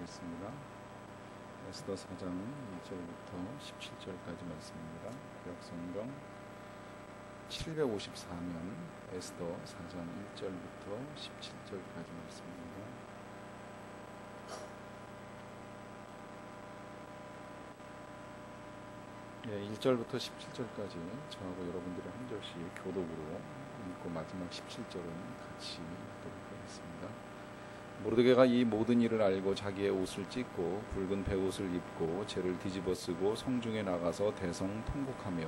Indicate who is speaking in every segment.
Speaker 1: 하겠습니다. 에스더 4장 1절부터 17절까지 말씀입니다. 구약성경 754면 에스더 4장 1절부터 17절까지 말씀입니다. 예, 1절부터 17절까지 저하고 여러분들이 한 절씩 교독으로 읽고 마지막 17절은 같이 읽도록 하겠습니다. 모르드게가 이 모든 일을 알고 자기의 옷을 찢고 붉은 베옷을 입고 재를 뒤집어 쓰고 성중에 나가서 대성 통곡하며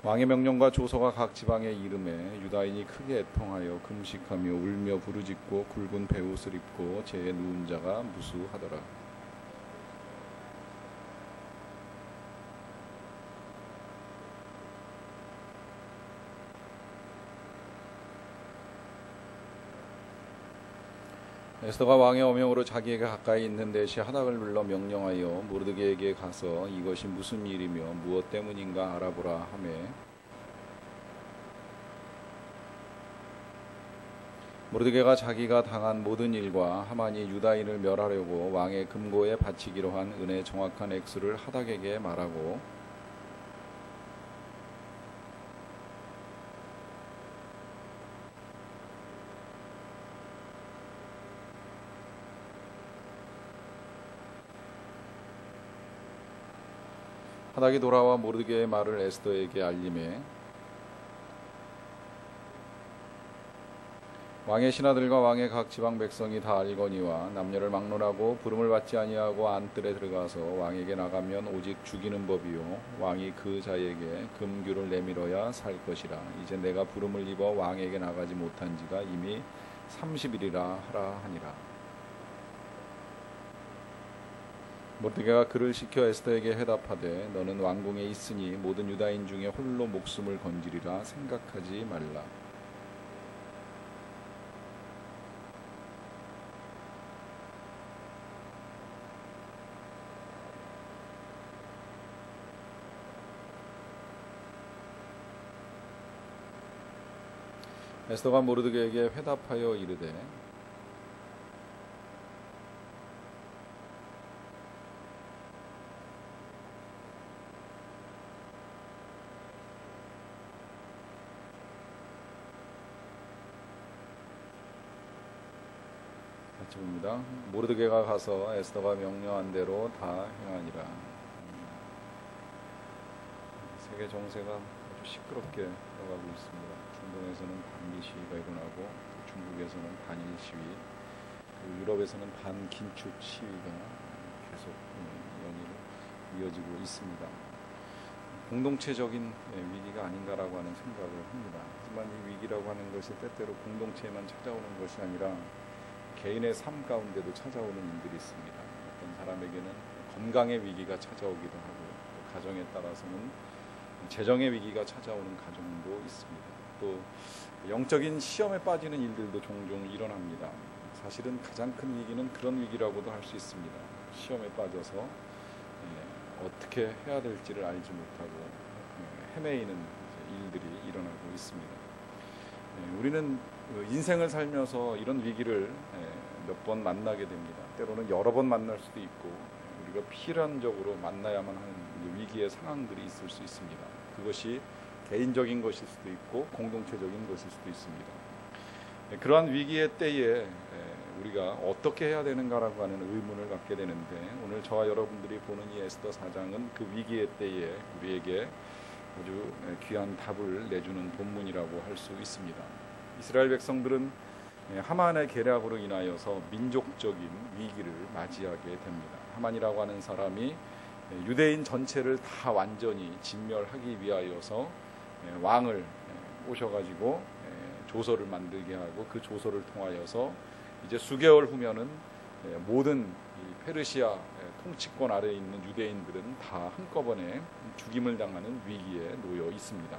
Speaker 1: 왕의 명령과 조서가 각 지방에 이름에 유다인이 크게 애통하여 금식하며 울며 부르짖고 굵은 베옷을 입고 재에 누운 자가 무수하더라. 에스더가 왕의 어명으로 자기에게 가까이 있는 대시 하닥을 불러 명령하여 모르드게에게 가서 이것이 무슨 일이며 무엇 때문인가 알아보라 하매 모르드게가 자기가 당한 모든 일과 하만이 유다인을 멸하려고 왕의 금고에 바치기로 한 은의 정확한 액수를 하닥에게 말하고 하닥이 돌아와 모르드게의 말을 에스더에게 알림해 왕의 신하들과 왕의 각 지방 백성이 다 알거니와 남녀를 막론하고 부름을 받지 아니하고 안뜰에 들어가서 왕에게 나가면 오직 죽이는 법이요 왕이 그 자에게 금규를 내밀어야 살 것이라. 이제 내가 부름을 입어 왕에게 나가지 못한 지가 이미 30일이라 하라 하니라. 모르드게가 그를 시켜 에스더에게 해답하되 너는 왕궁에 있으니 모든 유다인 중에 홀로 목숨을 건지리라 생각하지 말라. 에스더가 모르드게에게 회답하여 이르되 같이 봅니다. 모르드게가 가서 에스더가 명령한 대로 다 행하니라. 세계 정세가 아주 시끄럽게 흘러가고 있습니다. 중동에서는 반미 시위가 일어나고 중국에서는 반일 시위, 그리고 유럽에서는 반긴축 시위가 계속 연일 이어지고 있습니다. 공동체적인 위기가 아닌가라고 하는 생각을 합니다. 하지만 이 위기라고 하는 것이 때때로 공동체에만 찾아오는 것이 아니라 개인의 삶 가운데도 찾아오는 일들이 있습니다. 어떤 사람에게는 건강의 위기가 찾아오기도 하고 또 가정에 따라서는 재정의 위기가 찾아오는 가정도 있습니다. 또 영적인 시험에 빠지는 일들도 종종 일어납니다. 사실은 가장 큰 위기는 그런 위기라고도 할 수 있습니다. 시험에 빠져서 어떻게 해야 될지를 알지 못하고 헤매이는 일들이 일어나고 있습니다. 우리는 인생을 살면서 이런 위기를 몇 번 만나게 됩니다. 때로는 여러 번 만날 수도 있고 우리가 필연적으로 만나야만 하는 위기의 상황들이 있을 수 있습니다. 그것이 개인적인 것일 수도 있고 공동체적인 것일 수도 있습니다. 그러한 위기의 때에 우리가 어떻게 해야 되는가라고 하는 의문을 갖게 되는데 오늘 저와 여러분들이 보는 이 에스더 4장은 그 위기의 때에 우리에게 아주 귀한 답을 내주는 본문이라고 할 수 있습니다. 이스라엘 백성들은 하만의 계략으로 인하여서 민족적인 위기를 맞이하게 됩니다. 하만이라고 하는 사람이 유대인 전체를 다 완전히 진멸하기 위하여서 왕을 오셔가지고 조서를 만들게 하고 그 조서를 통하여서 이제 수개월 후면은 모든 페르시아 통치권 아래에 있는 유대인들은 다 한꺼번에 죽임을 당하는 위기에 놓여 있습니다.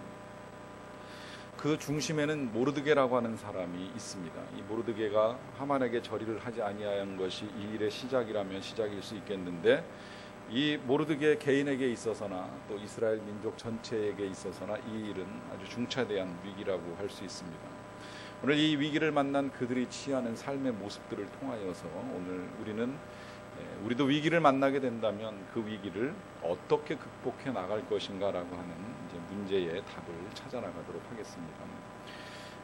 Speaker 1: 그 중심에는 모르드게라고 하는 사람이 있습니다. 이 모르드게가 하만에게 절의를 하지 아니한 것이 이 일의 시작이라면 시작일 수 있겠는데 이 모르드게 개인에게 있어서나 또 이스라엘 민족 전체에게 있어서나 이 일은 아주 중차대한 위기라고 할 수 있습니다. 오늘 이 위기를 만난 그들이 취하는 삶의 모습들을 통하여서 오늘 우리도 위기를 만나게 된다면 그 위기를 어떻게 극복해 나갈 것인가라고 하는 이제 문제의 답을 찾아 나가도록 하겠습니다.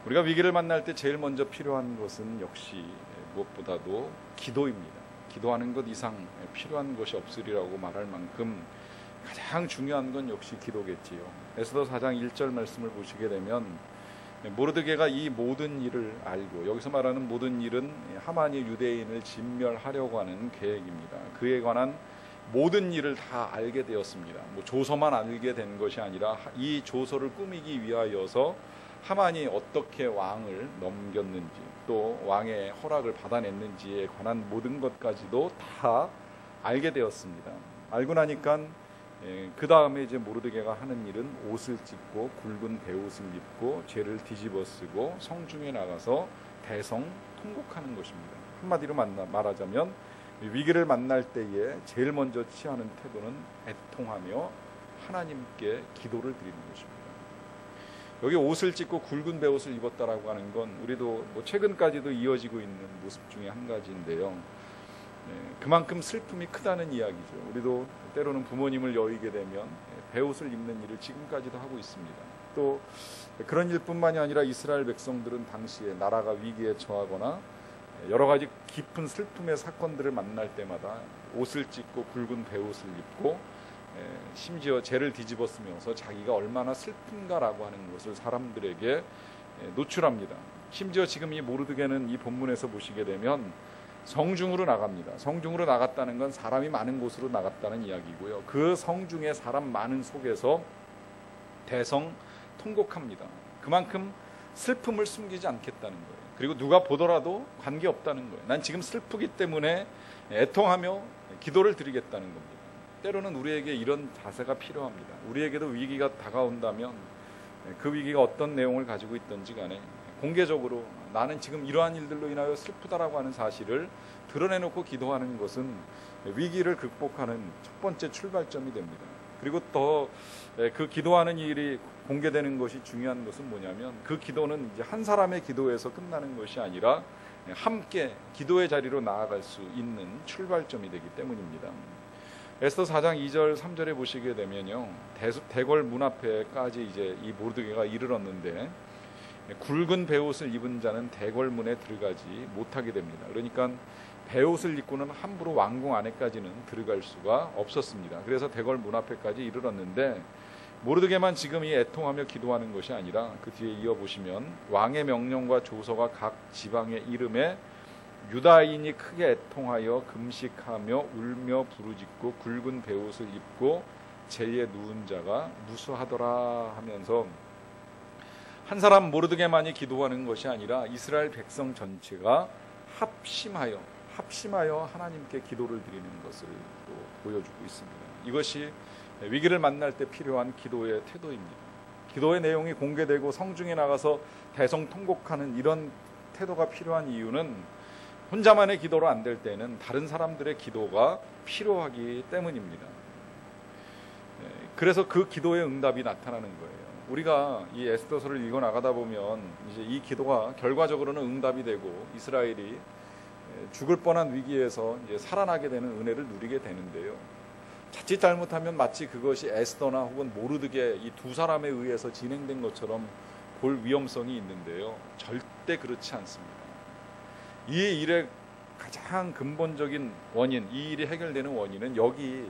Speaker 1: 우리가 위기를 만날 때 제일 먼저 필요한 것은 역시 무엇보다도 기도입니다. 기도하는 것 이상 필요한 것이 없으리라고 말할 만큼 가장 중요한 건 역시 기도겠지요. 에스더 4장 1절 말씀을 보시게 되면 모르드게가 이 모든 일을 알고, 여기서 말하는 모든 일은 하만이 유대인을 진멸하려고 하는 계획입니다. 그에 관한 모든 일을 다 알게 되었습니다. 조서만 알게 된 것이 아니라 이 조서를 꾸미기 위하여서 하만이 어떻게 왕을 넘겼는지 또 왕의 허락을 받아냈는지에 관한 모든 것까지도 다 알게 되었습니다. 알고 나니까 그 다음에 이제 모르드게가 하는 일은 옷을 찢고 굵은 베옷을 입고 죄를 뒤집어 쓰고 성중에 나가서 대성 통곡하는 것입니다. 한마디로 말하자면 위기를 만날 때에 제일 먼저 취하는 태도는 애통하며 하나님께 기도를 드리는 것입니다. 여기 옷을 찢고 굵은 베옷을 입었다라고 하는 건 우리도 최근까지도 이어지고 있는 모습 중에 한 가지인데요. 그만큼 슬픔이 크다는 이야기죠. 우리도 때로는 부모님을 여의게 되면 베옷을 입는 일을 지금까지도 하고 있습니다. 또 그런 일뿐만이 아니라 이스라엘 백성들은 당시에 나라가 위기에 처하거나 여러 가지 깊은 슬픔의 사건들을 만날 때마다 옷을 찢고 굵은 베옷을 입고 심지어 죄를 뒤집어 쓰면서 자기가 얼마나 슬픈가라고 하는 것을 사람들에게 노출합니다. 심지어 지금 이 모르드게는 이 본문에서 보시게 되면 성중으로 나갑니다. 성중으로 나갔다는 건 사람이 많은 곳으로 나갔다는 이야기고요. 그 성중에 사람 많은 속에서 대성 통곡합니다. 그만큼 슬픔을 숨기지 않겠다는 거예요. 그리고 누가 보더라도 관계없다는 거예요. 난 지금 슬프기 때문에 애통하며 기도를 드리겠다는 겁니다. 때로는 우리에게 이런 자세가 필요합니다. 우리에게도 위기가 다가온다면 그 위기가 어떤 내용을 가지고 있든지 간에 공개적으로 나는 지금 이러한 일들로 인하여 슬프다라고 하는 사실을 드러내놓고 기도하는 것은 위기를 극복하는 첫 번째 출발점이 됩니다. 그리고 또 그 기도하는 일이 공개되는 것이 중요한 것은 뭐냐면 그 기도는 이제 한 사람의 기도에서 끝나는 것이 아니라 함께 기도의 자리로 나아갈 수 있는 출발점이 되기 때문입니다. 에스더 4장 2절 3절에 보시게 되면요, 대궐 문 앞에까지 이제 이 모르드게가 이르렀는데 굵은 베옷을 입은 자는 대궐 문에 들어가지 못하게 됩니다. 그러니까 베옷을 입고는 함부로 왕궁 안에까지는 들어갈 수가 없었습니다. 그래서 대궐 문 앞에까지 이르렀는데 모르드게만 지금 이 애통하며 기도하는 것이 아니라 그 뒤에 이어보시면 왕의 명령과 조서가 각 지방의 이름에 유다인이 크게 애통하여 금식하며 울며 부르짖고 굵은 베옷을 입고 제에 누운 자가 무수하더라 하면서 한 사람 모르드게만이 기도하는 것이 아니라 이스라엘 백성 전체가 합심하여 하나님께 기도를 드리는 것을 또 보여주고 있습니다. 이것이 위기를 만날 때 필요한 기도의 태도입니다. 기도의 내용이 공개되고 성중에 나가서 대성통곡하는 이런 태도가 필요한 이유는 혼자만의 기도로 안 될 때는 다른 사람들의 기도가 필요하기 때문입니다. 그래서 그 기도의 응답이 나타나는 거예요. 우리가 이 에스더서를 읽어 나가다 보면 이제 이 기도가 결과적으로는 응답이 되고 이스라엘이 죽을 뻔한 위기에서 이제 살아나게 되는 은혜를 누리게 되는데요. 자칫 잘못하면 마치 그것이 에스더나 혹은 모르드게 이 두 사람에 의해서 진행된 것처럼 볼 위험성이 있는데요. 절대 그렇지 않습니다. 이 일의 가장 근본적인 원인, 이 일이 해결되는 원인은 여기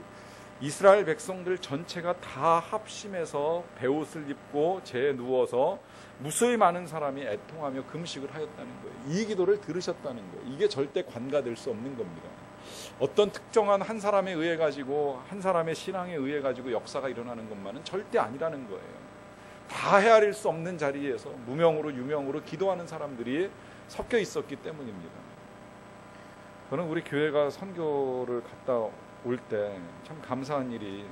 Speaker 1: 이스라엘 백성들 전체가 다 합심해서 베옷을 입고 재에 누워서 무수히 많은 사람이 애통하며 금식을 하였다는 거예요. 이 기도를 들으셨다는 거예요. 이게 절대 관가될 수 없는 겁니다. 어떤 특정한 한 사람에 의해 가지고 한 사람의 신앙에 의해 가지고 역사가 일어나는 것만은 절대 아니라는 거예요. 다 헤아릴 수 없는 자리에서 무명으로 유명으로 기도하는 사람들이 섞여 있었기 때문입니다. 저는 우리 교회가 선교를 갔다 올 때 참 감사한 일이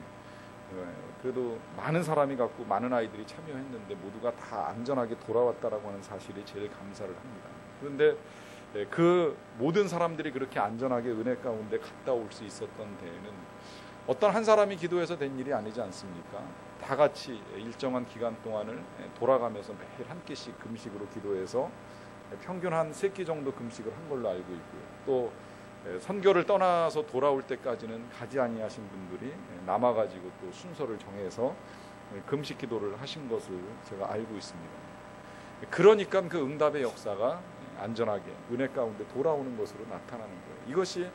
Speaker 1: 그래도 많은 사람이 갔고 많은 아이들이 참여했는데 모두가 다 안전하게 돌아왔다라고 하는 사실이 제일 감사를 합니다. 그런데 그 모든 사람들이 그렇게 안전하게 은혜 가운데 갔다 올 수 있었던 데에는 어떤 한 사람이 기도해서 된 일이 아니지 않습니까? 다 같이 일정한 기간 동안을 돌아가면서 매일 한 끼씩 금식으로 기도해서 평균 한 3끼 정도 금식을 한 걸로 알고 있고요. 또 선교를 떠나서 돌아올 때까지는 가지 아니하신 분들이 남아가지고 또 순서를 정해서 금식 기도를 하신 것을 제가 알고 있습니다. 그러니까 그 응답의 역사가 안전하게 은혜 가운데 돌아오는 것으로 나타나는 거예요. 이것이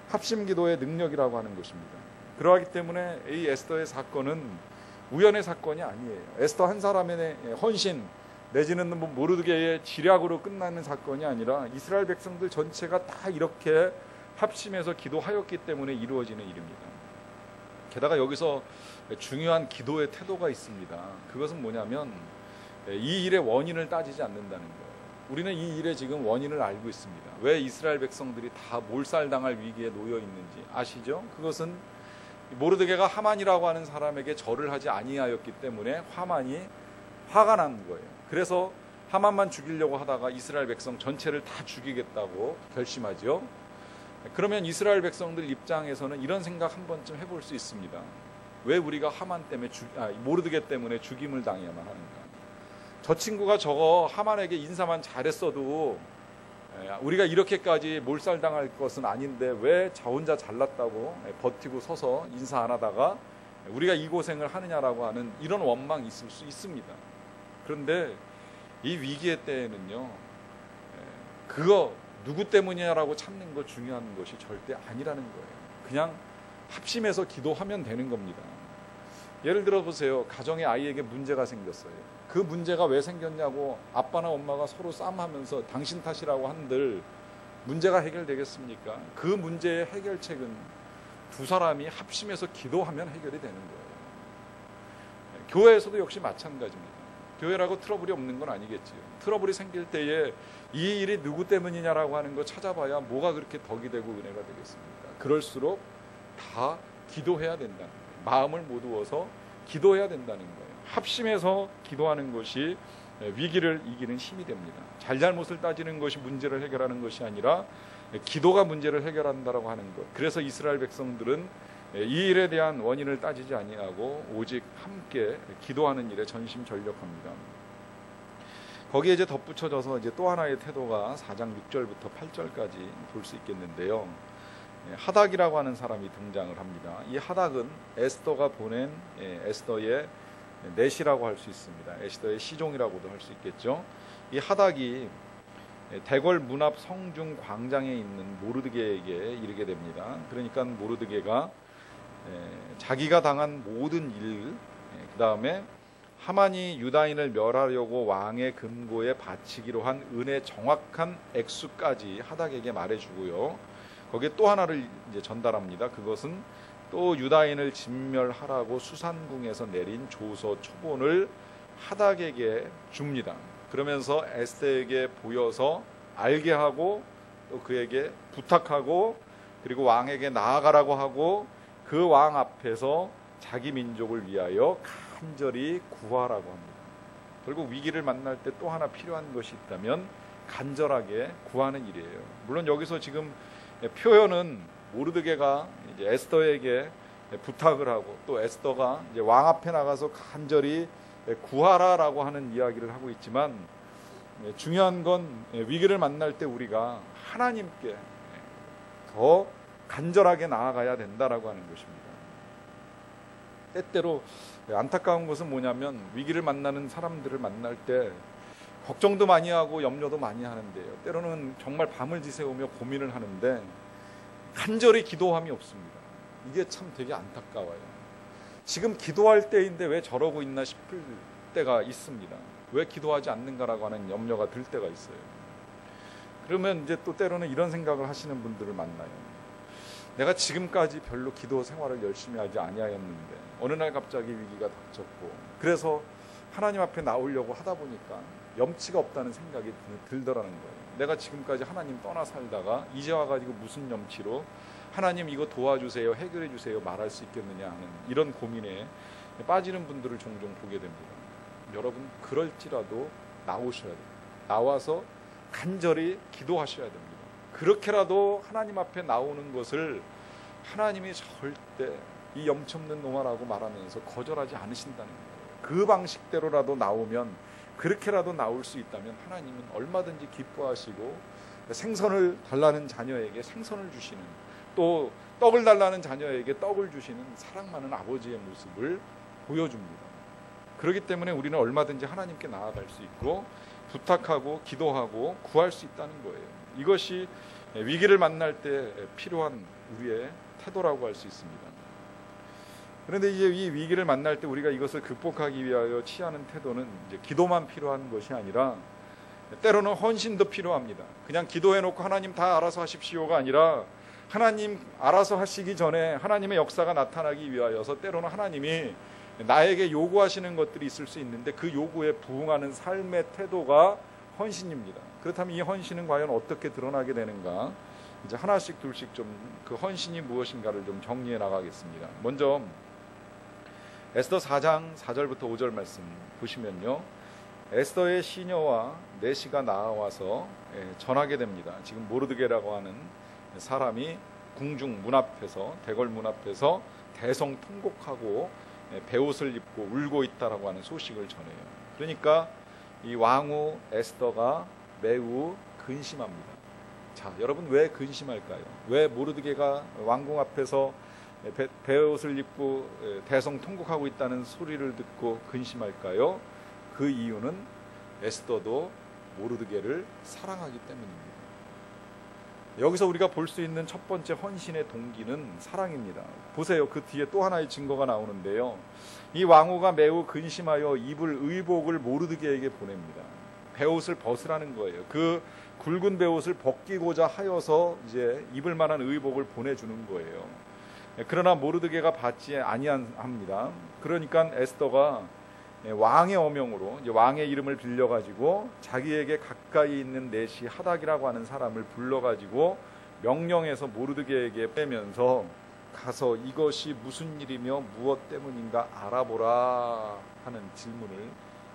Speaker 1: 합심기도의 능력이라고 하는 것입니다. 그러하기 때문에 이 에스더의 사건은 우연의 사건이 아니에요. 에스더 한 사람의 헌신 내지는 모르드게의 지략으로 끝나는 사건이 아니라 이스라엘 백성들 전체가 다 이렇게 합심해서 기도하였기 때문에 이루어지는 일입니다. 게다가 여기서 중요한 기도의 태도가 있습니다. 그것은 뭐냐면 이 일의 원인을 따지지 않는다는 거예요. 우리는 이 일의 지금 원인을 알고 있습니다. 왜 이스라엘 백성들이 다 몰살당할 위기에 놓여 있는지 아시죠? 그것은 모르드게가 하만이라고 하는 사람에게 절을 하지 아니하였기 때문에 하만이 화가 난 거예요. 그래서 하만만 죽이려고 하다가 이스라엘 백성 전체를 다 죽이겠다고 결심하죠. 그러면 이스라엘 백성들 입장에서는 이런 생각 한 번쯤 해볼 수 있습니다. 왜 우리가 하만 때문에 모르드게 때문에 죽임을 당해야만 하는가? 저 친구가 저거 하만에게 인사만 잘했어도 우리가 이렇게까지 몰살당할 것은 아닌데 왜 저 혼자 잘났다고 버티고 서서 인사 안 하다가 우리가 이 고생을 하느냐라고 하는 이런 원망이 있을 수 있습니다. 그런데 이 위기의 때에는요, 그거 누구 때문이냐라고 찾는 거 중요한 것이 절대 아니라는 거예요. 그냥 합심해서 기도하면 되는 겁니다. 예를 들어 보세요. 가정에 아이에게 문제가 생겼어요. 그 문제가 왜 생겼냐고 아빠나 엄마가 서로 싸움하면서 당신 탓이라고 한들 문제가 해결되겠습니까? 그 문제의 해결책은 두 사람이 합심해서 기도하면 해결이 되는 거예요. 교회에서도 역시 마찬가지입니다. 교회라고 트러블이 없는 건 아니겠지요. 트러블이 생길 때에 이 일이 누구 때문이냐라고 하는 거 찾아봐야 뭐가 그렇게 덕이 되고 은혜가 되겠습니까? 그럴수록 다 기도해야 된다는 거예요. 마음을 모두어서 기도해야 된다는 거예요. 합심해서 기도하는 것이 위기를 이기는 힘이 됩니다. 잘잘못을 따지는 것이 문제를 해결하는 것이 아니라 기도가 문제를 해결한다라고 하는 것. 그래서 이스라엘 백성들은 이 일에 대한 원인을 따지지 아니하고 오직 함께 기도하는 일에 전심전력합니다. 거기에 이제 덧붙여져서 이제 또 하나의 태도가 4장 6절부터 8절까지 볼 수 있겠는데요. 하닥이라고 하는 사람이 등장을 합니다. 이 하닥은 에스더가 보낸 에스더의 넷이라고 할 수 있습니다. 에스더의 시종이라고도 할 수 있겠죠. 이 하닥이 대궐 문 앞 성중 광장에 있는 모르드게에게 이르게 됩니다. 그러니까 모르드게가 자기가 당한 모든 일, 그 다음에 하만이 유다인을 멸하려고 왕의 금고에 바치기로 한 은의 정확한 액수까지 하닥에게 말해주고요. 거기에 또 하나를 이제 전달합니다. 그것은 또 유다인을 진멸하라고 수산궁에서 내린 조서 초본을 하닥에게 줍니다. 그러면서 에스더에게 보여서 알게 하고 또 그에게 부탁하고 그리고 왕에게 나아가라고 하고 그 왕 앞에서 자기 민족을 위하여 간절히 구하라고 합니다. 결국 위기를 만날 때 또 하나 필요한 것이 있다면 간절하게 구하는 일이에요. 물론 여기서 지금 표현은 모르드게가 이제 에스더에게 부탁을 하고 또 에스더가 이제 왕 앞에 나가서 간절히 구하라라고 하는 이야기를 하고 있지만 중요한 건 위기를 만날 때 우리가 하나님께 더 간절하게 나아가야 된다라고 하는 것입니다. 때때로 안타까운 것은 뭐냐면 위기를 만나는 사람들을 만날 때 걱정도 많이 하고 염려도 많이 하는데요. 때로는 정말 밤을 지새우며 고민을 하는데 간절히 기도함이 없습니다. 이게 참 되게 안타까워요. 지금 기도할 때인데 왜 저러고 있나 싶을 때가 있습니다. 왜 기도하지 않는가라고 하는 염려가 들 때가 있어요. 그러면 이제 또 때로는 이런 생각을 하시는 분들을 만나요. 내가 지금까지 별로 기도 생활을 열심히 하지 아니하였는데 어느 날 갑자기 위기가 닥쳤고 그래서 하나님 앞에 나오려고 하다 보니까 염치가 없다는 생각이 들더라는 거예요. 내가 지금까지 하나님 떠나 살다가 이제 와가지고 무슨 염치로 하나님 이거 도와주세요, 해결해 주세요 말할 수 있겠느냐 하는 이런 고민에 빠지는 분들을 종종 보게 됩니다. 여러분 그럴지라도 나오셔야 돼요. 나와서 간절히 기도하셔야 됩니다. 그렇게라도 하나님 앞에 나오는 것을 하나님이 절대 이 염치 없는 놈아라고 말하면서 거절하지 않으신다는 거예요. 그 방식대로라도 나오면, 그렇게라도 나올 수 있다면 하나님은 얼마든지 기뻐하시고 생선을 달라는 자녀에게 생선을 주시는, 또 떡을 달라는 자녀에게 떡을 주시는 사랑 많은 아버지의 모습을 보여줍니다. 그렇기 때문에 우리는 얼마든지 하나님께 나아갈 수 있고 부탁하고 기도하고 구할 수 있다는 거예요. 이것이 위기를 만날 때 필요한 우리의 태도라고 할 수 있습니다. 그런데 이제 이 위기를 만날 때 우리가 이것을 극복하기 위하여 취하는 태도는 이제 기도만 필요한 것이 아니라 때로는 헌신도 필요합니다. 그냥 기도해놓고 하나님 다 알아서 하십시오가 아니라 하나님 알아서 하시기 전에 하나님의 역사가 나타나기 위하여서 때로는 하나님이 나에게 요구하시는 것들이 있을 수 있는데 그 요구에 부응하는 삶의 태도가 헌신입니다. 그렇다면 이 헌신은 과연 어떻게 드러나게 되는가? 이제 하나씩 둘씩 좀 그 헌신이 무엇인가를 좀 정리해 나가겠습니다. 먼저 에스더 4장 4절부터 5절 말씀 보시면요, 에스더의 시녀와 내시가 나와서 전하게 됩니다. 지금 모르드게라고 하는 사람이 궁중 문 앞에서, 대궐 문 앞에서 대성통곡하고 베옷을 입고 울고 있다라고 하는 소식을 전해요. 그러니까 이 왕후 에스더가 매우 근심합니다. 자, 여러분 왜 근심할까요? 왜 모르드게가 왕궁 앞에서 베옷을 입고 대성통곡하고 있다는 소리를 듣고 근심할까요? 그 이유는 에스더도 모르드게를 사랑하기 때문입니다. 여기서 우리가 볼 수 있는 첫 번째 헌신의 동기는 사랑입니다. 보세요. 그 뒤에 또 하나의 증거가 나오는데요. 이 왕후가 매우 근심하여 입을 의복을 모르드게에게 보냅니다. 베옷을 벗으라는 거예요. 그 굵은 베옷을 벗기고자 하여서 이제 입을 만한 의복을 보내주는 거예요. 그러나 모르드게가 받지 아니합니다. 그러니까 에스더가 왕의 어명으로, 이제 왕의 이름을 빌려가지고 자기에게 가까이 있는 내시 하닥이라고 하는 사람을 불러가지고 명령해서 모르드게에게 빼면서 가서 이것이 무슨 일이며 무엇 때문인가 알아보라 하는 질문을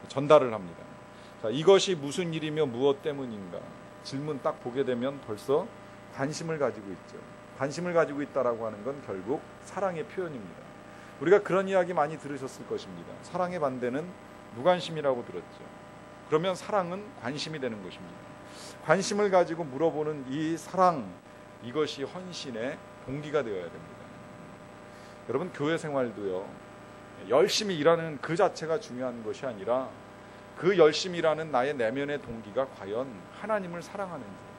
Speaker 1: 전달을 합니다. 자, 이것이 무슨 일이며 무엇 때문인가 질문 딱 보게 되면 벌써 관심을 가지고 있죠. 관심을 가지고 있다라고 하는 건 결국 사랑의 표현입니다. 우리가 그런 이야기 많이 들으셨을 것입니다. 사랑의 반대는 무관심이라고 들었죠. 그러면 사랑은 관심이 되는 것입니다. 관심을 가지고 물어보는 이 사랑, 이것이 헌신의 동기가 되어야 됩니다. 여러분, 교회 생활도요, 열심히 일하는 그 자체가 중요한 것이 아니라 그 열심히 일하는 나의 내면의 동기가 과연 하나님을 사랑하는지,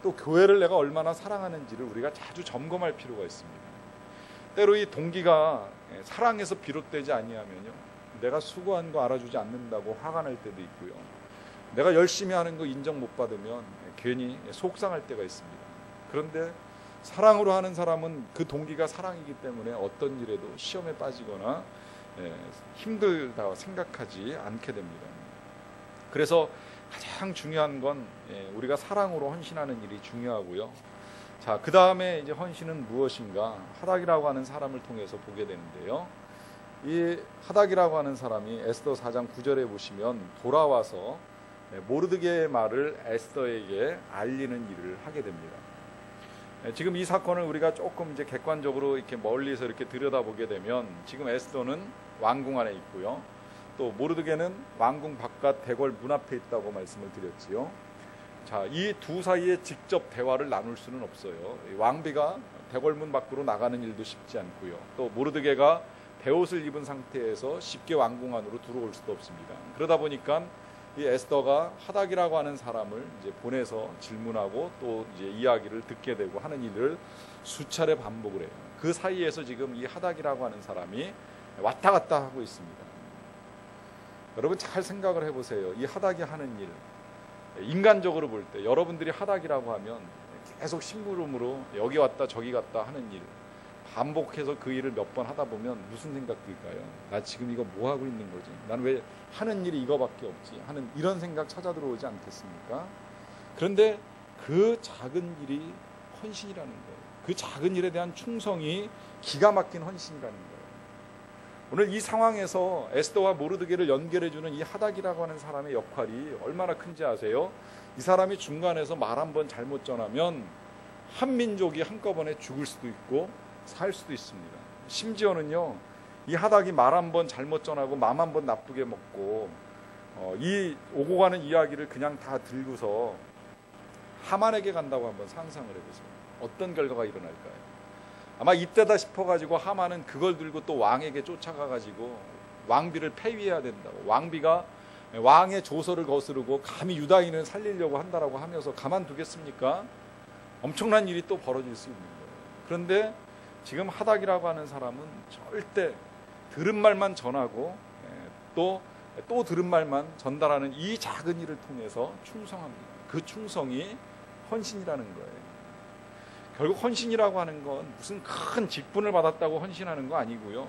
Speaker 1: 또 교회를 내가 얼마나 사랑하는지를 우리가 자주 점검할 필요가 있습니다. 때로 이 동기가 사랑에서 비롯되지 아니하면요, 내가 수고한 거 알아주지 않는다고 화가 날 때도 있고요, 내가 열심히 하는 거 인정 못 받으면 괜히 속상할 때가 있습니다. 그런데 사랑으로 하는 사람은 그 동기가 사랑이기 때문에 어떤 일에도 시험에 빠지거나 힘들다고 생각하지 않게 됩니다. 그래서 가장 중요한 건 우리가 사랑으로 헌신하는 일이 중요하고요. 자, 그 다음에 이제 헌신은 무엇인가? 하닥이라고 하는 사람을 통해서 보게 되는데요. 이 하닥이라고 하는 사람이 에스더 4장 9절에 보시면 돌아와서 모르드게의 말을 에스더에게 알리는 일을 하게 됩니다. 지금 이 사건을 우리가 조금 이제 객관적으로 이렇게 멀리서 이렇게 들여다보게 되면 지금 에스더는 왕궁 안에 있고요. 또 모르드게는 왕궁 바깥 대궐 문 앞에 있다고 말씀을 드렸지요. 자, 이 두 사이에 직접 대화를 나눌 수는 없어요. 왕비가 대궐문 밖으로 나가는 일도 쉽지 않고요. 또 모르드게가 베옷을 입은 상태에서 쉽게 왕궁 안으로 들어올 수도 없습니다. 그러다 보니까 이 에스더가 하닥이라고 하는 사람을 이제 보내서 질문하고 또 이제 이야기를 듣게 되고 하는 일을 수차례 반복을 해요. 그 사이에서 지금 이 하닥이라고 하는 사람이 왔다 갔다 하고 있습니다. 여러분 잘 생각을 해보세요. 이 하닥이 하는 일, 인간적으로 볼 때 여러분들이 하닥이라고 하면 계속 심부름으로 여기 왔다 저기 갔다 하는 일, 반복해서 그 일을 몇 번 하다 보면 무슨 생각 들까요? 나 지금 이거 뭐 하고 있는 거지? 난 왜 하는 일이 이거밖에 없지? 하는 이런 생각 찾아 들어오지 않겠습니까? 그런데 그 작은 일이 헌신이라는 거예요. 그 작은 일에 대한 충성이 기가 막힌 헌신이라는 거예요. 오늘 이 상황에서 에스더와 모르드게를 연결해주는 이 하닥이라고 하는 사람의 역할이 얼마나 큰지 아세요? 이 사람이 중간에서 말 한 번 잘못 전하면 한 민족이 한꺼번에 죽을 수도 있고 살 수도 있습니다. 심지어는요, 이 하닥이 말 한 번 잘못 전하고 맘 한 번 나쁘게 먹고 이 오고 가는 이야기를 그냥 다 들고서 하만에게 간다고 한번 상상을 해보세요. 어떤 결과가 일어날까요? 아마 이때다 싶어가지고 하만은 그걸 들고 또 왕에게 쫓아가가지고 왕비를 폐위해야 된다고, 왕비가 왕의 조서를 거스르고 감히 유다인을 살리려고 한다라고 하면서 가만두겠습니까? 엄청난 일이 또 벌어질 수 있는 거예요. 그런데 지금 하닥이라고 하는 사람은 절대 들은 말만 전하고 또 들은 말만 전달하는 이 작은 일을 통해서 충성합니다. 그 충성이 헌신이라는 거예요. 결국 헌신이라고 하는 건 무슨 큰 직분을 받았다고 헌신하는 거 아니고요.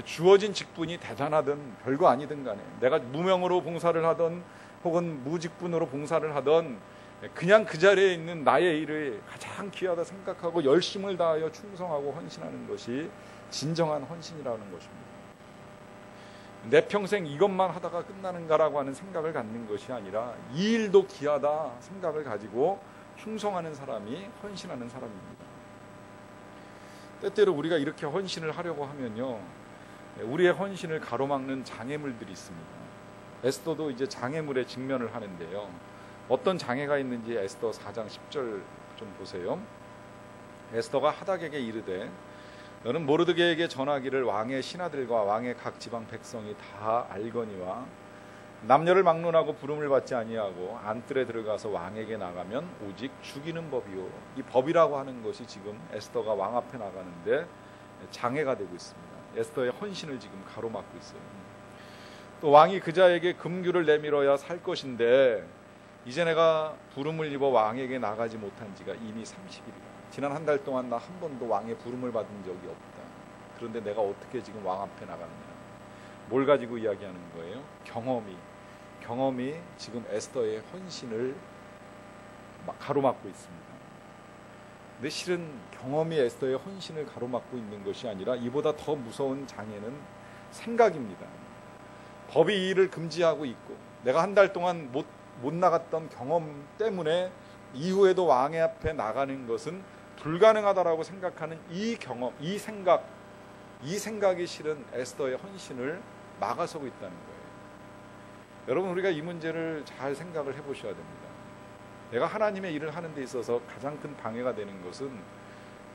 Speaker 1: 주어진 직분이 대단하든 별거 아니든 간에 내가 무명으로 봉사를 하든 혹은 무직분으로 봉사를 하든 그냥 그 자리에 있는 나의 일을 가장 귀하다 생각하고 열심을 다하여 충성하고 헌신하는 것이 진정한 헌신이라는 것입니다. 내 평생 이것만 하다가 끝나는가라고 하는 생각을 갖는 것이 아니라 이 일도 귀하다 생각을 가지고 충성하는 사람이 헌신하는 사람입니다. 때때로 우리가 이렇게 헌신을 하려고 하면요, 우리의 헌신을 가로막는 장애물들이 있습니다. 에스더도 이제 장애물에 직면을 하는데요. 어떤 장애가 있는지 에스더 4장 10절 좀 보세요. 에스더가 하닥에게 이르되 너는 모르드게에게 전하기를 왕의 신하들과 왕의 각 지방 백성이 다 알거니와 남녀를 막론하고 부름을 받지 아니하고 안뜰에 들어가서 왕에게 나가면 오직 죽이는 법이요. 이 법이라고 하는 것이 지금 에스더가 왕 앞에 나가는데 장애가 되고 있습니다. 에스더의 헌신을 지금 가로막고 있어요. 또 왕이 그자에게 금규를 내밀어야 살 것인데 이제 내가 부름을 입어 왕에게 나가지 못한 지가 이미 30일이다. 지난 한 달 동안 나 한 번도 왕의 부름을 받은 적이 없다. 그런데 내가 어떻게 지금 왕 앞에 나가느냐. 뭘 가지고 이야기하는 거예요? 경험이 지금 에스더의 헌신을 가로막고 있습니다. 근데 실은 경험이 에스더의 헌신을 가로막고 있는 것이 아니라 이보다 더 무서운 장애는 생각입니다. 법이 이 일을 금지하고 있고 내가 한 달 동안 못 나갔던 경험 때문에 이후에도 왕의 앞에 나가는 것은 불가능하다라고 생각하는 이 경험, 이 생각이 실은 에스더의 헌신을 막아서고 있다는 거예요. 여러분, 우리가 이 문제를 잘 생각을 해보셔야 됩니다. 내가 하나님의 일을 하는 데 있어서 가장 큰 방해가 되는 것은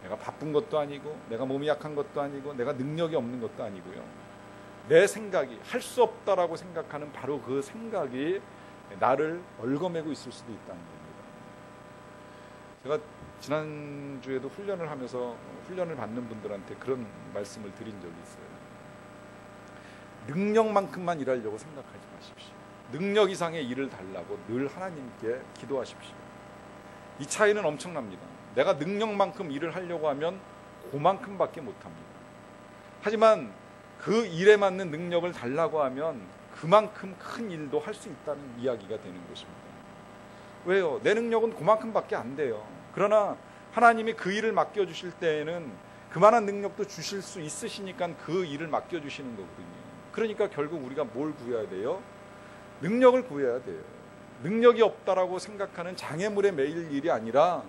Speaker 1: 내가 바쁜 것도 아니고 내가 몸이 약한 것도 아니고 내가 능력이 없는 것도 아니고요. 내 생각이 할 수 없다라고 생각하는 바로 그 생각이 나를 얽어매고 있을 수도 있다는 겁니다. 제가 지난주에도 훈련을 하면서 훈련을 받는 분들한테 그런 말씀을 드린 적이 있어요. 능력만큼만 일하려고 생각하지 마십시오. 능력 이상의 일을 달라고 늘 하나님께 기도하십시오. 이 차이는 엄청납니다. 내가 능력만큼 일을 하려고 하면 그만큼밖에 못합니다. 하지만 그 일에 맞는 능력을 달라고 하면 그만큼 큰 일도 할 수 있다는 이야기가 되는 것입니다. 왜요? 내 능력은 그만큼밖에 안 돼요. 그러나 하나님이 그 일을 맡겨주실 때에는 그만한 능력도 주실 수 있으시니까 그 일을 맡겨주시는 거거든요. 그러니까 결국 우리가 뭘 구해야 돼요? 능력을 구해야 돼요. 능력이 없다라고 생각하는 장애물에 매일 일이 아니라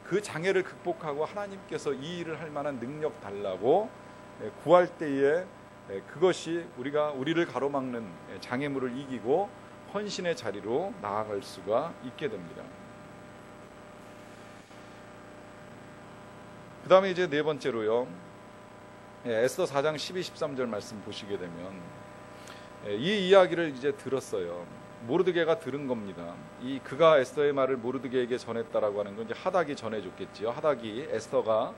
Speaker 1: 그 장애를 극복하고 하나님께서 이 일을 할 만한 능력 달라고 구할 때에 그것이 우리를 가로막는 장애물을 이기고 헌신의 자리로 나아갈 수가 있게 됩니다. 그 다음에 이제 네 번째로요. 에스더 4장 12, 13절 말씀 보시게 되면 이 이야기를 이제 들었어요. 모르드게가 들은 겁니다. 그가 에스더의 말을 모르드게에게 전했다라고 하는 건 이제 하닥이 전해줬겠지요. 하닥이 에스더가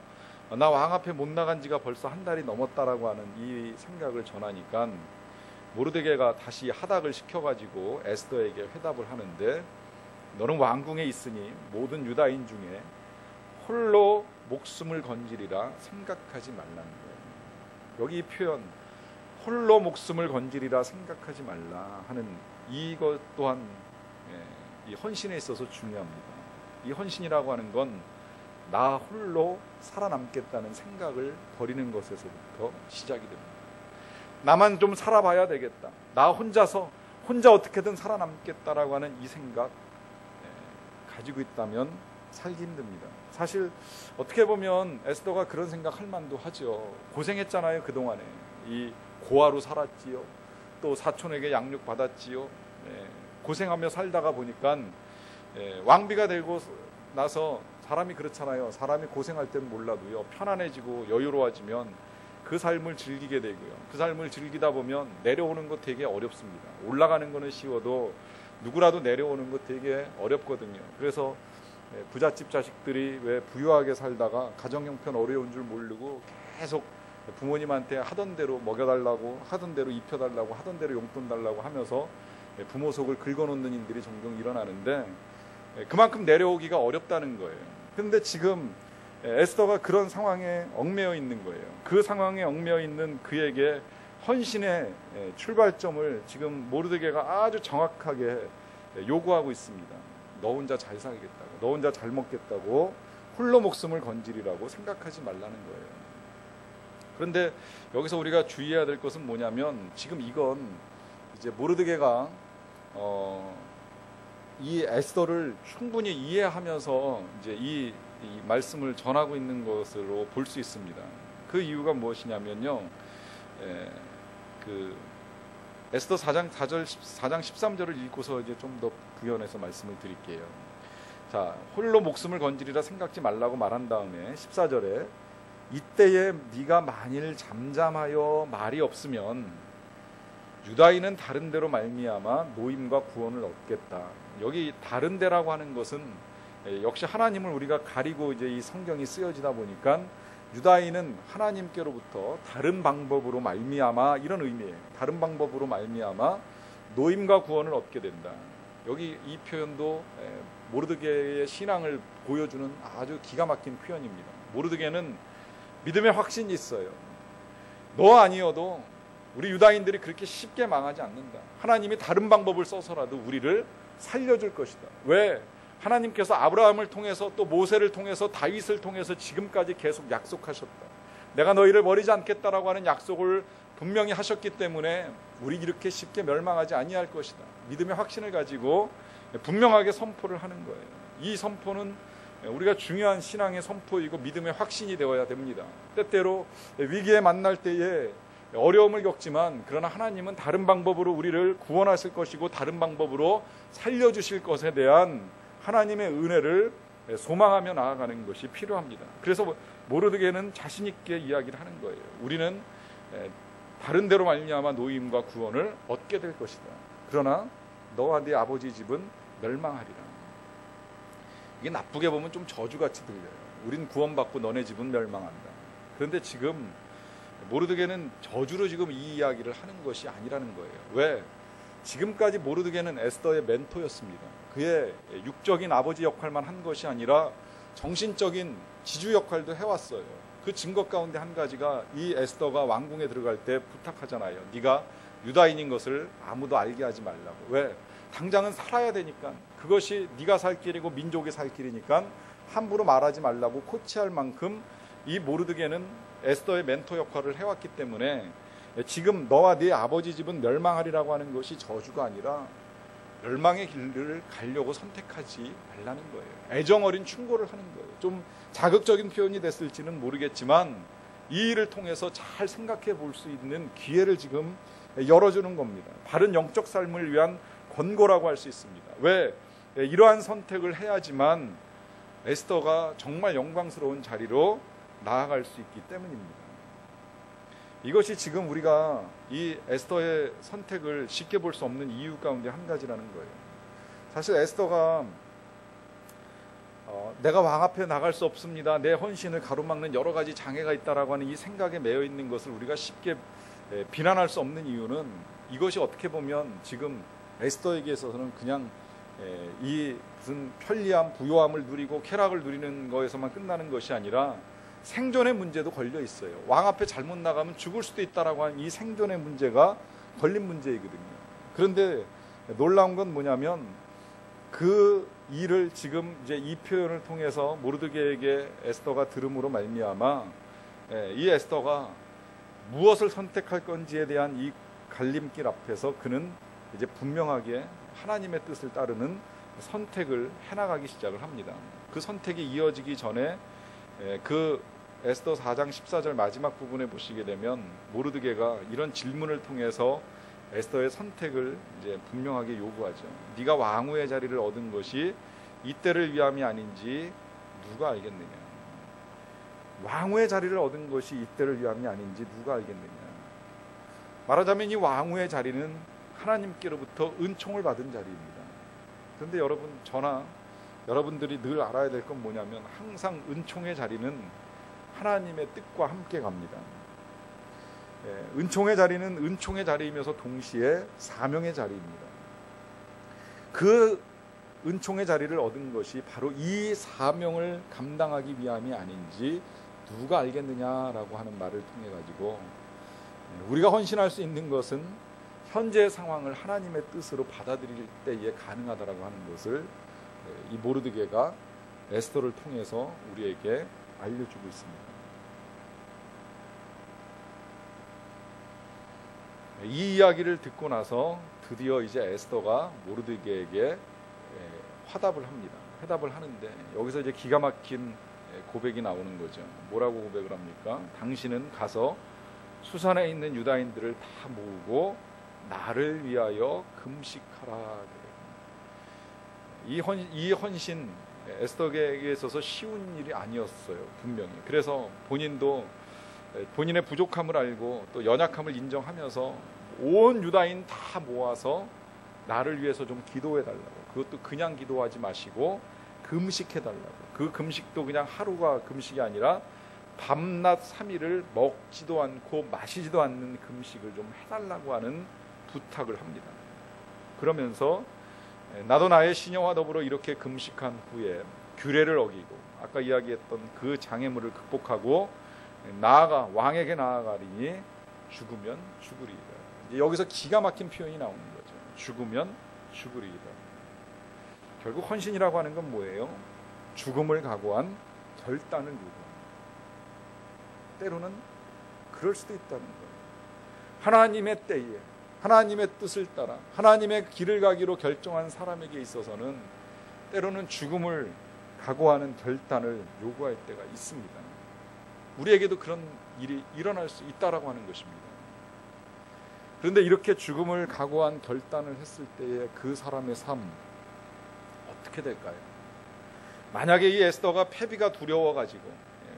Speaker 1: 나 왕 앞에 못 나간 지가 벌써 한 달이 넘었다라고 하는 이 생각을 전하니까 모르드게가 다시 하닥을 시켜가지고 에스더에게 회답을 하는데 너는 왕궁에 있으니 모든 유다인 중에 홀로 목숨을 건지리라 생각하지 말라는 거예요. 여기 이 표현 홀로 목숨을 건지리라 생각하지 말라 하는 이것 또한 이 헌신에 있어서 중요합니다. 이 헌신이라고 하는 건 나 홀로 살아남겠다는 생각을 버리는 것에서부터 시작이 됩니다. 나만 좀 살아봐야 되겠다. 나 혼자 어떻게든 살아남겠다라고 하는 이 생각 가지고 있다면 살기 힘듭니다. 사실 어떻게 보면 에스더가 그런 생각할 만도 하죠. 고생했잖아요. 그동안에 이 고아로 살았지요. 또 사촌에게 양육받았지요. 고생하며 살다가 보니까 왕비가 되고 나서 사람이 그렇잖아요. 사람이 고생할 때는 몰라도요, 편안해지고 여유로워지면 그 삶을 즐기게 되고요. 그 삶을 즐기다 보면 내려오는 것 되게 어렵습니다. 올라가는 거는 쉬워도 누구라도 내려오는 것 되게 어렵거든요. 그래서 부잣집 자식들이 왜 부유하게 살다가 가정 형편 어려운 줄 모르고 계속 부모님한테 하던 대로 먹여달라고, 하던 대로 입혀달라고, 하던 대로 용돈 달라고 하면서 부모 속을 긁어놓는 일들이 종종 일어나는데, 그만큼 내려오기가 어렵다는 거예요. 그런데 지금 에스더가 그런 상황에 얽매여 있는 거예요. 그 상황에 얽매여 있는 그에게 헌신의 출발점을 지금 모르드게가 아주 정확하게 요구하고 있습니다. 너 혼자 잘 살겠다고, 너 혼자 잘 먹겠다고, 홀로 목숨을 건지리라고 생각하지 말라는 거예요. 그런데 여기서 우리가 주의해야 될 것은 뭐냐면, 지금 이건 이제 모르드게가 이 에스더를 충분히 이해하면서 이제 이 말씀을 전하고 있는 것으로 볼 수 있습니다. 그 이유가 무엇이냐면요, 그 에스더 4장 13절을 읽고서 이제 좀 더 부연해서 말씀을 드릴게요. 자, 홀로 목숨을 건지리라 생각지 말라고 말한 다음에 14절에 이때에 네가 만일 잠잠하여 말이 없으면 유다인은 다른 데로 말미암아 노임과 구원을 얻겠다. 여기 다른 데라고 하는 것은 역시 하나님을 우리가 가리고 이제 이 성경이 쓰여지다 보니까 유다인은 하나님께로부터 다른 방법으로 말미암아, 이런 의미예요. 다른 방법으로 말미암아 노임과 구원을 얻게 된다. 여기 이 표현도 모르드게의 신앙을 보여주는 아주 기가 막힌 표현입니다. 모르드게는 믿음의 확신이 있어요. 너 아니어도 우리 유다인들이 그렇게 쉽게 망하지 않는다. 하나님이 다른 방법을 써서라도 우리를 살려줄 것이다. 왜? 하나님께서 아브라함을 통해서 또 모세를 통해서 다윗을 통해서 지금까지 계속 약속하셨다. 내가 너희를 버리지 않겠다라고 하는 약속을 분명히 하셨기 때문에 우리 이렇게 쉽게 멸망하지 아니할 것이다. 믿음의 확신을 가지고 분명하게 선포를 하는 거예요. 이 선포는 우리가 중요한 신앙의 선포이고 믿음의 확신이 되어야 됩니다. 때때로 위기에 만날 때에 어려움을 겪지만, 그러나 하나님은 다른 방법으로 우리를 구원하실 것이고 다른 방법으로 살려주실 것에 대한 하나님의 은혜를 소망하며 나아가는 것이 필요합니다. 그래서 모르드게는 자신 있게 이야기를 하는 거예요. 우리는 다른 데로 말미암아 노임과 구원을 얻게 될 것이다. 그러나 너와 네 아버지 집은 멸망하리라. 이게 나쁘게 보면 좀 저주같이 들려요. 우린 구원받고 너네 집은 멸망한다. 그런데 지금 모르드게는 저주로 지금 이 이야기를 하는 것이 아니라는 거예요. 왜? 지금까지 모르드게는 에스더의 멘토였습니다. 그의 육적인 아버지 역할만 한 것이 아니라 정신적인 지주 역할도 해왔어요. 그 증거 가운데 한 가지가 이 에스더가 왕궁에 들어갈 때 부탁하잖아요. 네가 유다인인 것을 아무도 알게 하지 말라고. 왜? 당장은 살아야 되니까. 그것이 네가 살 길이고 민족이 살 길이니까 함부로 말하지 말라고 코치할 만큼 이 모르드게는 에스더의 멘토 역할을 해왔기 때문에 지금 너와 네 아버지 집은 멸망하리라고 하는 것이 저주가 아니라 멸망의 길을 가려고 선택하지 말라는 거예요. 애정 어린 충고를 하는 거예요. 좀 자극적인 표현이 됐을지는 모르겠지만 이 일을 통해서 잘 생각해 볼 수 있는 기회를 지금 열어주는 겁니다. 바른 영적 삶을 위한 권고라고 할 수 있습니다. 왜? 이러한 선택을 해야지만 에스더가 정말 영광스러운 자리로 나아갈 수 있기 때문입니다. 이것이 지금 우리가 이 에스더의 선택을 쉽게 볼 수 없는 이유 가운데 한 가지라는 거예요. 사실 에스더가 내가 왕 앞에 나갈 수 없습니다. 내 헌신을 가로막는 여러 가지 장애가 있다라고 하는 이 생각에 매여 있는 것을 우리가 쉽게 비난할 수 없는 이유는, 이것이 어떻게 보면 지금 에스더에게 있어서는 그냥 이 무슨 편리함, 부요함을 누리고 쾌락을 누리는 거에서만 끝나는 것이 아니라 생존의 문제도 걸려 있어요. 왕 앞에 잘못 나가면 죽을 수도 있다라고 하는 이 생존의 문제가 걸린 문제이거든요. 그런데 놀라운 건 뭐냐면 그 일을 지금 이제 이 표현을 통해서 모르드게에게 에스더가 들음으로 말미암아 이 에스더가 무엇을 선택할 건지에 대한 이 갈림길 앞에서 그는 이제 분명하게 하나님의 뜻을 따르는 선택을 해나가기 시작을 합니다. 그 선택이 이어지기 전에 그 에스더 4장 14절 마지막 부분에 보시게 되면 모르드게가 이런 질문을 통해서 에스더의 선택을 이제 분명하게 요구하죠. 네가 왕후의 자리를 얻은 것이 이때를 위함이 아닌지 누가 알겠느냐. 왕후의 자리를 얻은 것이 이때를 위함이 아닌지 누가 알겠느냐. 말하자면 이 왕후의 자리는 하나님께로부터 은총을 받은 자리입니다. 그런데 여러분, 저나 여러분들이 늘 알아야 될 건 뭐냐면 항상 은총의 자리는 하나님의 뜻과 함께 갑니다. 은총의 자리는 은총의 자리이면서 동시에 사명의 자리입니다. 그 은총의 자리를 얻은 것이 바로 이 사명을 감당하기 위함이 아닌지 누가 알겠느냐라고 하는 말을 통해 가지고 우리가 헌신할 수 있는 것은 현재의 상황을 하나님의 뜻으로 받아들일 때에 가능하다라고 하는 것을 이 모르드게가 에스더를 통해서 우리에게 알려주고 있습니다. 이 이야기를 듣고 나서 드디어 이제 에스더가 모르드게에게 화답을 합니다. 회답을 하는데 여기서 이제 기가 막힌 고백이 나오는 거죠. 뭐라고 고백을 합니까? 당신은 가서 수산에 있는 유다인들을 다 모으고 나를 위하여 금식하라. 이 헌신 에스더에게 있어서 쉬운 일이 아니었어요. 분명히. 그래서 본인도 본인의 부족함을 알고 또 연약함을 인정하면서 온 유다인 다 모아서 나를 위해서 좀 기도해 달라고. 그것도 그냥 기도하지 마시고 금식해 달라고. 그 금식도 그냥 하루가 금식이 아니라 밤낮 3일을 먹지도 않고 마시지도 않는 금식을 좀 해달라고 하는 부탁을 합니다. 그러면서 나도 나의 시녀와 더불어 이렇게 금식한 후에 규례를 어기고 아까 이야기했던 그 장애물을 극복하고 나아가 왕에게 나아가리니 죽으면 죽으리이다. 이제 여기서 기가 막힌 표현이 나오는 거죠. 죽으면 죽으리이다. 결국 헌신이라고 하는 건 뭐예요? 죽음을 각오한 결단을 요구합니다. 때로는 그럴 수도 있다는 거예요. 하나님의 때에 하나님의 뜻을 따라 하나님의 길을 가기로 결정한 사람에게 있어서는 때로는 죽음을 각오하는 결단을 요구할 때가 있습니다. 우리에게도 그런 일이 일어날 수 있다라고 하는 것입니다. 그런데 이렇게 죽음을 각오한 결단을 했을 때의 그 사람의 삶 어떻게 될까요? 만약에 이 에스더가 패비가 두려워가지고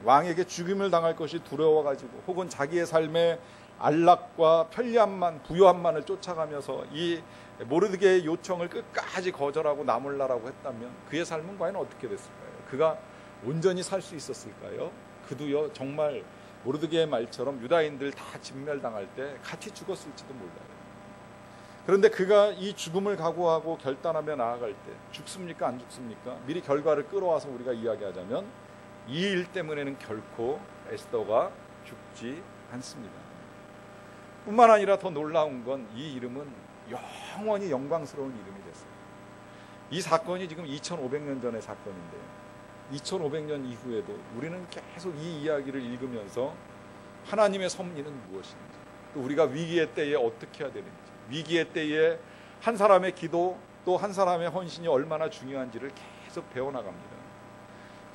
Speaker 1: 왕에게 죽임을 당할 것이 두려워가지고 혹은 자기의 삶의 안락과 편리함만 부유함만을 쫓아가면서 이 모르드게의 요청을 끝까지 거절하고 나몰라라고 했다면 그의 삶은 과연 어떻게 됐을까요? 그가 온전히 살 수 있었을까요? 그도요 정말 모르드게의 말처럼 유다인들 다 진멸당할 때 같이 죽었을지도 몰라요. 그런데 그가 이 죽음을 각오하고 결단하며 나아갈 때 죽습니까? 안 죽습니까? 미리 결과를 끌어와서 우리가 이야기하자면 이 일 때문에는 결코 에스더가 죽지 않습니다. 뿐만 아니라 더 놀라운 건 이 이름은 영원히 영광스러운 이름이 됐어요. 이 사건이 지금 2500년 전의 사건인데요. 2500년 이후에도 우리는 계속 이 이야기를 읽으면서 하나님의 섭리는 무엇인지, 또 우리가 위기의 때에 어떻게 해야 되는지, 위기의 때에 한 사람의 기도 또 한 사람의 헌신이 얼마나 중요한지를 계속 배워나갑니다.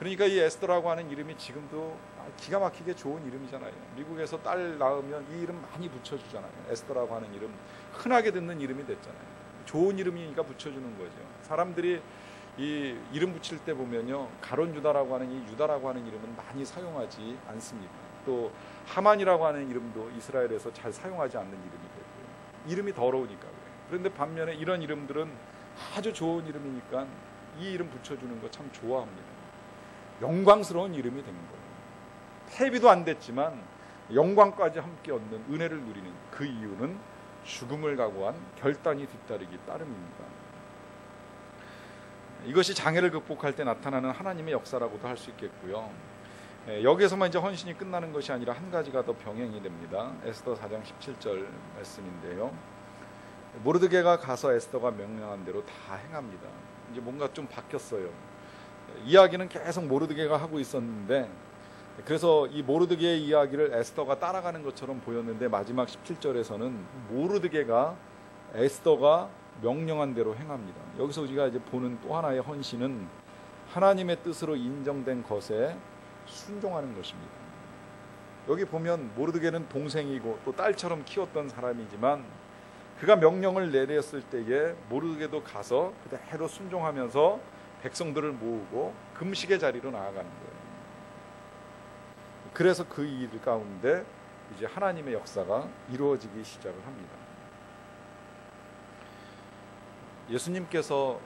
Speaker 1: 그러니까 이 에스더라고 하는 이름이 지금도 기가 막히게 좋은 이름이잖아요. 미국에서 딸 낳으면 이 이름 많이 붙여주잖아요. 에스더라고 하는 이름 흔하게 듣는 이름이 됐잖아요. 좋은 이름이니까 붙여주는 거죠. 사람들이 이 이름 붙일 때 보면요, 가론 유다라고 하는 이 유다라고 하는 이름은 많이 사용하지 않습니다. 또 하만이라고 하는 이름도 이스라엘에서 잘 사용하지 않는 이름이 되고요. 이름이 더러우니까. 그런데 반면에 이런 이름들은 아주 좋은 이름이니까 이 이름 붙여주는 거 참 좋아합니다. 영광스러운 이름이 된 거예요. 패비도 안 됐지만 영광까지 함께 얻는 은혜를 누리는 그 이유는 죽음을 각오한 결단이 뒤따르기 따름입니다. 이것이 장애를 극복할 때 나타나는 하나님의 역사라고도 할 수 있겠고요. 여기에서만 이제 헌신이 끝나는 것이 아니라 한 가지가 더 병행이 됩니다. 에스더 4장 17절 말씀인데요. 모르드게가 가서 에스더가 명령한 대로 다 행합니다. 이제 뭔가 좀 바뀌었어요. 이야기는 계속 모르드게가 하고 있었는데, 그래서 이 모르드게의 이야기를 에스더가 따라가는 것처럼 보였는데 마지막 17절에서는 모르드게가 에스더가 명령한 대로 행합니다. 여기서 우리가 이제 보는 또 하나의 헌신은 하나님의 뜻으로 인정된 것에 순종하는 것입니다. 여기 보면 모르드게는 동생이고 또 딸처럼 키웠던 사람이지만 그가 명령을 내렸을 때에 모르드게도 가서 그대로 순종하면서 백성들을 모으고 금식의 자리로 나아가는 거예요. 그래서 그 일 가운데 이제 하나님의 역사가 이루어지기 시작을 합니다. 예수님께서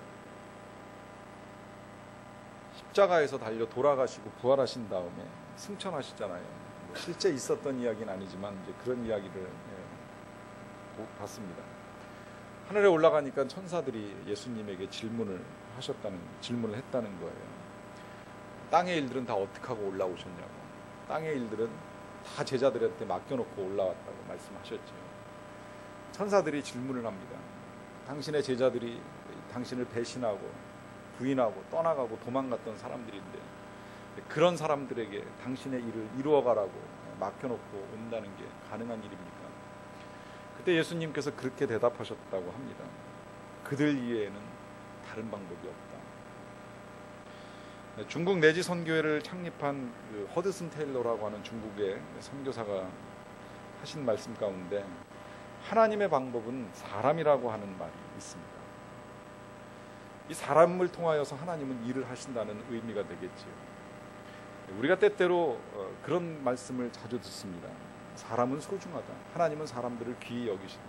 Speaker 1: 십자가에서 달려 돌아가시고 부활하신 다음에 승천하시잖아요. 실제 있었던 이야기는 아니지만 이제 그런 이야기를 봤습니다. 하늘에 올라가니까 천사들이 예수님에게 질문을 했다는 거예요. 땅의 일들은 다 어떻게 하고 올라오셨냐고. 땅의 일들은 다 제자들한테 맡겨놓고 올라왔다고 말씀하셨죠. 천사들이 질문을 합니다. 당신의 제자들이 당신을 배신하고 부인하고 떠나가고 도망갔던 사람들인데 그런 사람들에게 당신의 일을 이루어가라고 맡겨놓고 온다는 게 가능한 일입니까? 그때 예수님께서 그렇게 대답하셨다고 합니다. 그들 이외에는 다른 방법이 없다. 중국 내지 선교회를 창립한 그 허드슨 테일러라고 하는 중국의 선교사가 하신 말씀 가운데 하나님의 방법은 사람이라고 하는 말이 있습니다. 이 사람을 통하여서 하나님은 일을 하신다는 의미가 되겠지요. 우리가 때때로 그런 말씀을 자주 듣습니다. 사람은 소중하다. 하나님은 사람들을 귀히 여기신다.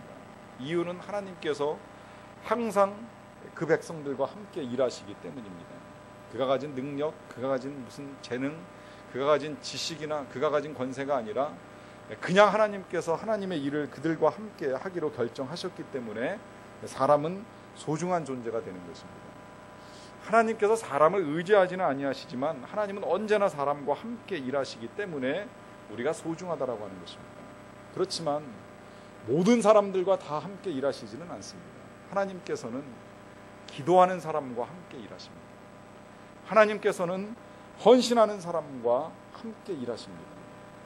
Speaker 1: 이유는 하나님께서 항상 그 백성들과 함께 일하시기 때문입니다. 그가 가진 능력, 그가 가진 무슨 재능, 그가 가진 지식이나 그가 가진 권세가 아니라 그냥 하나님께서 하나님의 일을 그들과 함께 하기로 결정하셨기 때문에 사람은 소중한 존재가 되는 것입니다. 하나님께서 사람을 의지하지는 아니하시지만 하나님은 언제나 사람과 함께 일하시기 때문에 우리가 소중하다라고 하는 것입니다. 그렇지만 모든 사람들과 다 함께 일하시지는 않습니다. 하나님께서는 기도하는 사람과 함께 일하십니다. 하나님께서는 헌신하는 사람과 함께 일하십니다.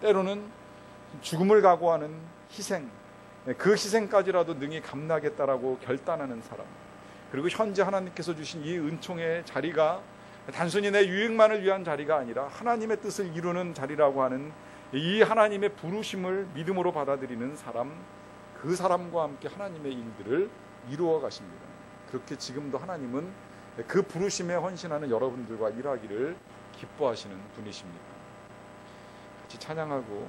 Speaker 1: 때로는 죽음을 각오하는 희생, 그 희생까지라도 능히 감당하겠다라고 결단하는 사람, 그리고 현재 하나님께서 주신 이 은총의 자리가 단순히 내 유익만을 위한 자리가 아니라 하나님의 뜻을 이루는 자리라고 하는 이 하나님의 부르심을 믿음으로 받아들이는 사람, 그 사람과 함께 하나님의 일들을 이루어 가십니다. 그렇게 지금도 하나님은 그 부르심에 헌신하는 여러분들과 일하기를 기뻐하시는 분이십니다. 같이 찬양하고